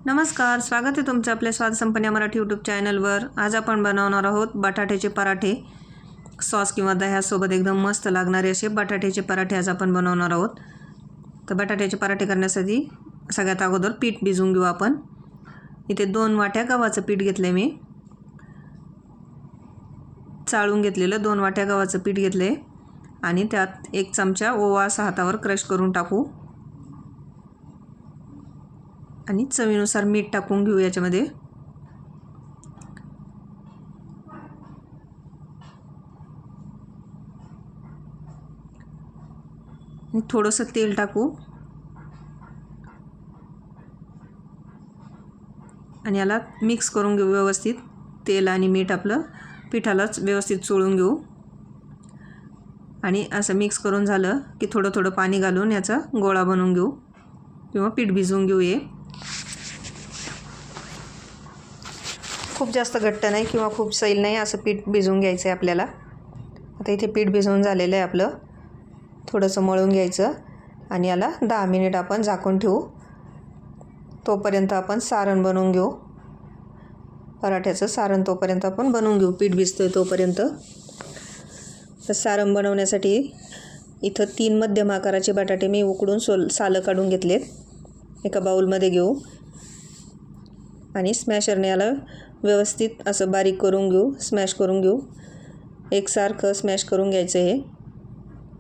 नमस्कार, स्वागत आहे तुमचं आपल्या स्वाद संपन्न मराठी यूट्यूब चॅनलवर। आज आपण बनवणार आहोत बटाट्याचे पराठे। सॉस किंवा दह्यासोबत एकदम मस्त लागणारे असे बटाट्याचे पराठे आज आपण बनवणार आहोत। तर बटाट्याचे पराठे करण्यासाठी सगळ्यात अगोदर पीठ भिजवून घेऊ आपण। इथे 2 वाट्या गव्हाचं पीठ घेतले मी। चाळून घेतलेलं 2 वाट्या गव्हाचं पीठ घेतले आणि त्यात 1 चमचा ओवा असा हातावर क्रश करून टाकू आणि चवीनुसार मीठ टाकून घेऊ याच्यामध्ये। आणि थोडंसं तेल टाकू आणि याला मिक्स करून घेऊ व्यवस्थित। तेल आणि मीठ आपलं पिठालाच व्यवस्थित चोळून घेऊ आणि असं मिक्स करून झालं की थोडं थोडं पाणी घालून याचा गोळा बनवून घेऊ किंवा पीठ भिजवून घेऊ। हे खूप जास्त घट्ट नाही किंवा खूप सैल नाही, असं पीठ भिजवून घ्यायचं आहे आपल्याला। आता इथे पीठ भिजवून झालेलं आहे आपलं। थोडंसं मळून घ्यायचं आणि याला 10 मिनिट आपण झाकून ठेवू। तोपर्यंत आपण सारण बनवून घेऊ। पराठ्याचं सारण तोपर्यंत आपण बनवून घेऊ, पीठ भिजतोय तोपर्यंत। तर सारण बनवण्यासाठी इथं 3 मध्यम आकाराचे बटाटे मी उकडून सालं काढून घेतलेत। एका बाउलमध्ये घेऊ आणि स्मॅशरने याला व्यवस्थित असं बारीक करून घेऊ, स्मॅश करून घेऊ। एकसारखं स्मॅश करून घ्यायचं। हे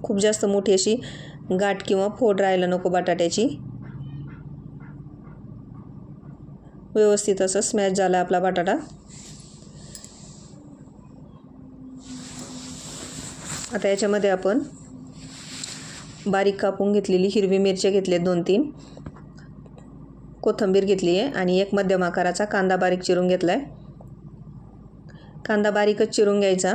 खूप जास्त मोठी अशी गाठ किंवा फोड राहायला नको बटाट्याची। व्यवस्थित असं स्मॅश झाला आपला बटाटा। आता याच्यामध्ये आपण बारीक कापून घेतलेली हिरवी मिरची घेतली 2-3, कोथिंबीर घेतली आहे आणि 1 मध्यम आकाराचा कांदा बारीक चिरून घेतलाय। कांदा बारीकच चिरून घ्यायचा।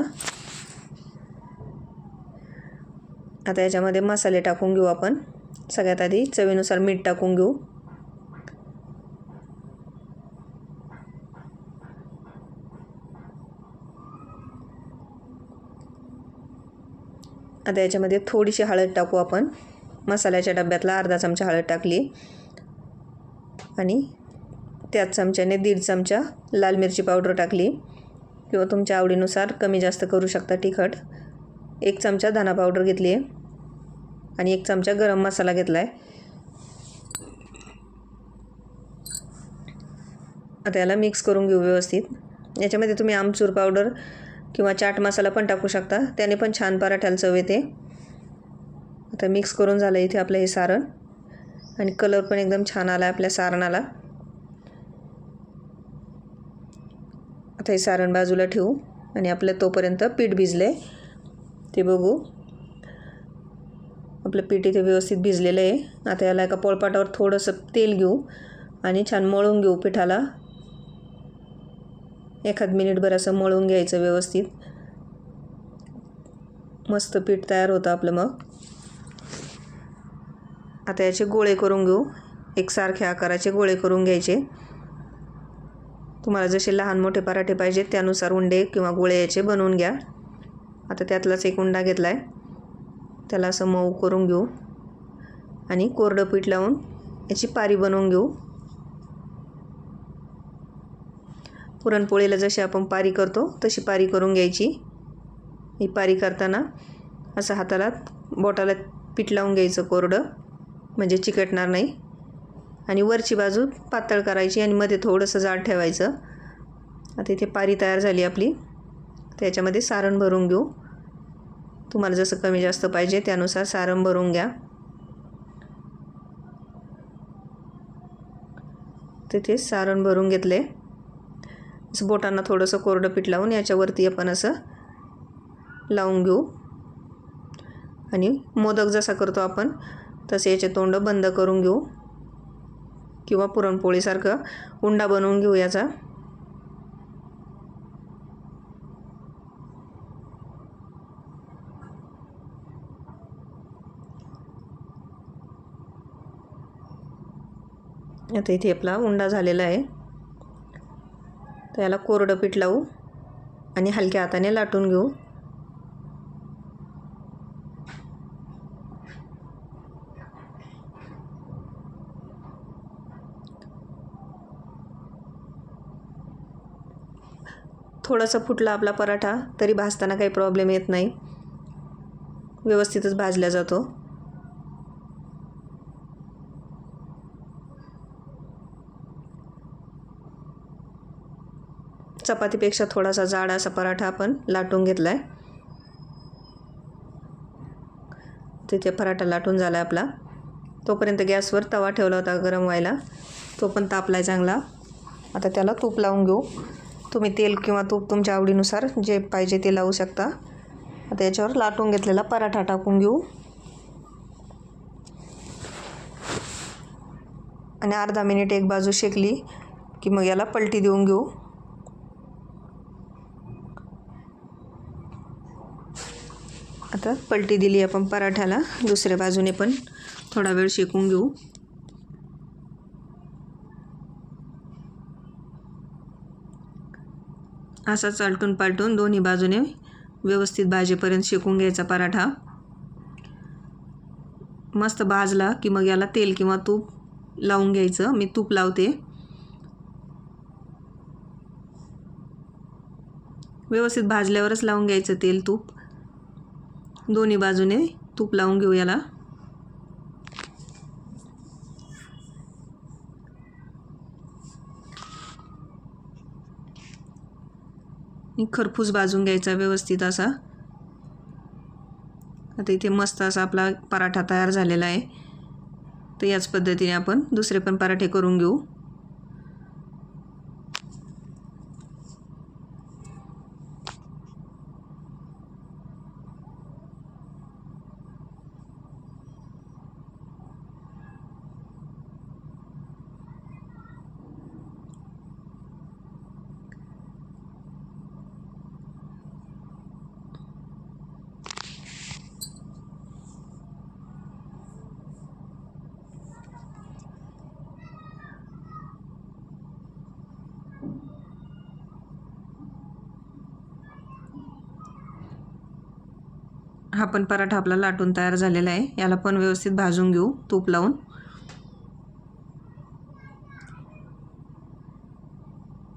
आता याच्यामध्ये मसाले टाकून घेऊ आपण। सगळ्यात आधी चवीनुसार मीठ टाकून घेऊ। आता याच्यामध्ये थोडीशी हळद टाकू आपण। मसाल्याच्या डब्यातला अर्धा चमचा हळद टाकली आणि त्याच चमच्याने 1.5 चमचा लाल मिरची पावडर टाकली किंवा तुमच्या आवडीनुसार कमी जास्त करू शकता तिखट। 1 चमचा धना पावडर घेतली आहे आणि 1 चमचा गरम मसाला घेतला आहे। आता याला मिक्स करून घेऊ व्यवस्थित। याच्यामध्ये तुम्ही आमचूर पावडर किंवा चाट मसाला पण टाकू शकता, त्याने पण छान पराठ्याला चव येते। आता मिक्स करून झालं इथे आपलं हे सारण आणि कलर पण एकदम छान आला आपल्या सारणाला। आता हे सारण बाजूला ठेवू आणि आपलं तोपर्यंत पीठ भिजले ते बघू। आपलं पीठ इथे व्यवस्थित भिजलेलं आहे। आता याला एका पोळपाटावर थोडंसं तेल घेऊ आणि छान मळून घेऊ पिठाला। 1 मिनिटभर असं मळून घ्यायचं व्यवस्थित। मस्त पीठ तयार होतं आपलं। मग आता याचे गोळे करून घेऊ। एकसारख्या आकाराचे गोळे करून घ्यायचे। तुम्हाला जसे लहान मोठे पराठे पाहिजेत त्यानुसार उंडे किंवा गोळे याचे बनवून घ्या। आता त्यातलाच एक उंडा घेतलाय, त्याला असं मऊ करून घेऊ आणि कोरडं पीठ लावून याची पारी बनवून घेऊ। पुरणपोळीला जशी आपण पारी करतो तशी पारी करून घ्यायची। ही पारी करताना असं हाताला बोटाला पीठ लावून घ्यायचं कोरडं, म्हणजे चिकटणार नाही। आणि वरची बाजू पातळ करायची आणि मध्ये थोडंसं जाड ठेवायचं। आता इथे पारी तयार झाली आपली। त्याच्यामध्ये सारण भरून घेऊ। तुम्हाला जसं कमी जास्त पाहिजे त्यानुसार सारण भरून घ्या। तिथे सारण भरून घेतले। असं बोटांना थोडंसं कोरडं पीठ लावून याच्यावरती आपण असं लावून घेऊ आणि मोदक जसा करतो आपण तसे याचे तोंड बंद करून घेऊ किंवा पुरणपोळीसारखं उंडा बनवून घेऊ याचा। आता इथे आपला उंडा झालेला आहे। तर याला कोरडं पीठ लावू आणि हलक्या हाताने लाटून घेऊ। थोडासा फुटला आपला पराठा तरी भाजताना काही प्रॉब्लेम येत नाही, व्यवस्थितच भाजला जातो. चपातीपेक्षा थोडासा जाड असा पराठा आपण लाटून घेतला आहे. तिथे पराठा लाटून झाला आहे आपला. तोपर्यंत गॅसवर तवा ठेवला होता गरम व्हायला, तो पण तापला आहे चांगला. आता त्याला तूप लावून घेऊ. तुम्ही तेल किंवा तूप तुमच्या आवडीनुसार जे पाहिजे ते लावू शकता. आता याच्यावर लाटून घेतलेला पराठा टाकून घेऊ आणि अर्धा मिनिट एक बाजू शेकली की मग याला पलटी देऊन घेऊ. आता पलटी दिली आपण पराठ्याला, दुसऱ्या बाजूने पण थोडा वेळ शेकून घेऊ. असाच आलटून पालटून दोन्ही बाजूने व्यवस्थित भाजेपर्यंत शेकून घ्यायचा पराठा. मस्त भाजला की मग याला तेल किंवा तूप लावून घ्यायचं. मी तूप लावते. व्यवस्थित भाजल्यावरच लावून घ्यायचं तेल तूप. दोन्ही बाजूने तूप लावून घेऊ याला. खरपूस भाजून घ्यायचा व्यवस्थित असा. आता इथे मस्त असा आपला पराठा तयार झालेला आहे. तर याच पद्धतीने आपण दुसरे पण पराठे करून घेऊ. हा पण पराठा आपला लाटून तयार झालेला आहे. याला पण व्यवस्थित भाजून घेऊ तूप लावून.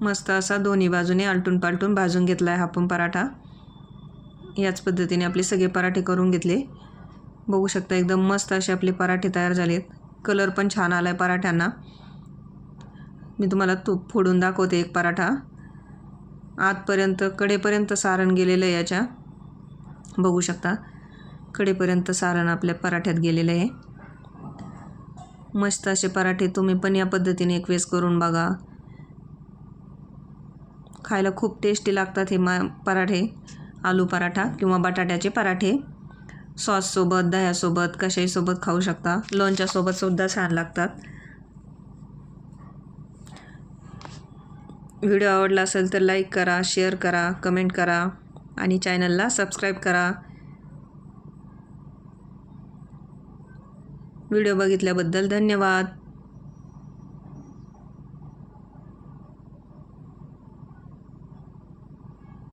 मस्त असा दोन्ही बाजूने आलटून पालटून भाजून घेतला आहे हा पण पराठा. याच पद्धतीने आपले सगळे पराठे करून घेतले. बघू शकता एकदम मस्त असे आपले पराठे तयार झालेत. कलर पण छान आला आहे पराठ्यांना. मी तुम्हाला तूप फोडून दाखवते एक पराठा. आतपर्यंत कडेपर्यंत सारण गेलेलं आहे याच्या. बघू शकता कडेपर्यंत सारण आपल्या पराठ्यात गेलेलं आहे. मस्त असे पराठे तुम्ही पण या पद्धतीने एक वेळेस करून बघा. खायला खूप टेस्टी लागतात हे पराठे. आलू पराठा किंवा बटाट्याचे पराठे सॉससोबत, दह्यासोबत, कशाहीसोबत खाऊ शकता. लोणच्यासोबत सुद्धा छान लागतात. व्हिडिओ आवडला असेल तर लाईक करा, शेअर करा, कमेंट करा आणि चॅनलला सबस्क्राईब करा. व्हिडिओ बघितल्याबद्दल धन्यवाद.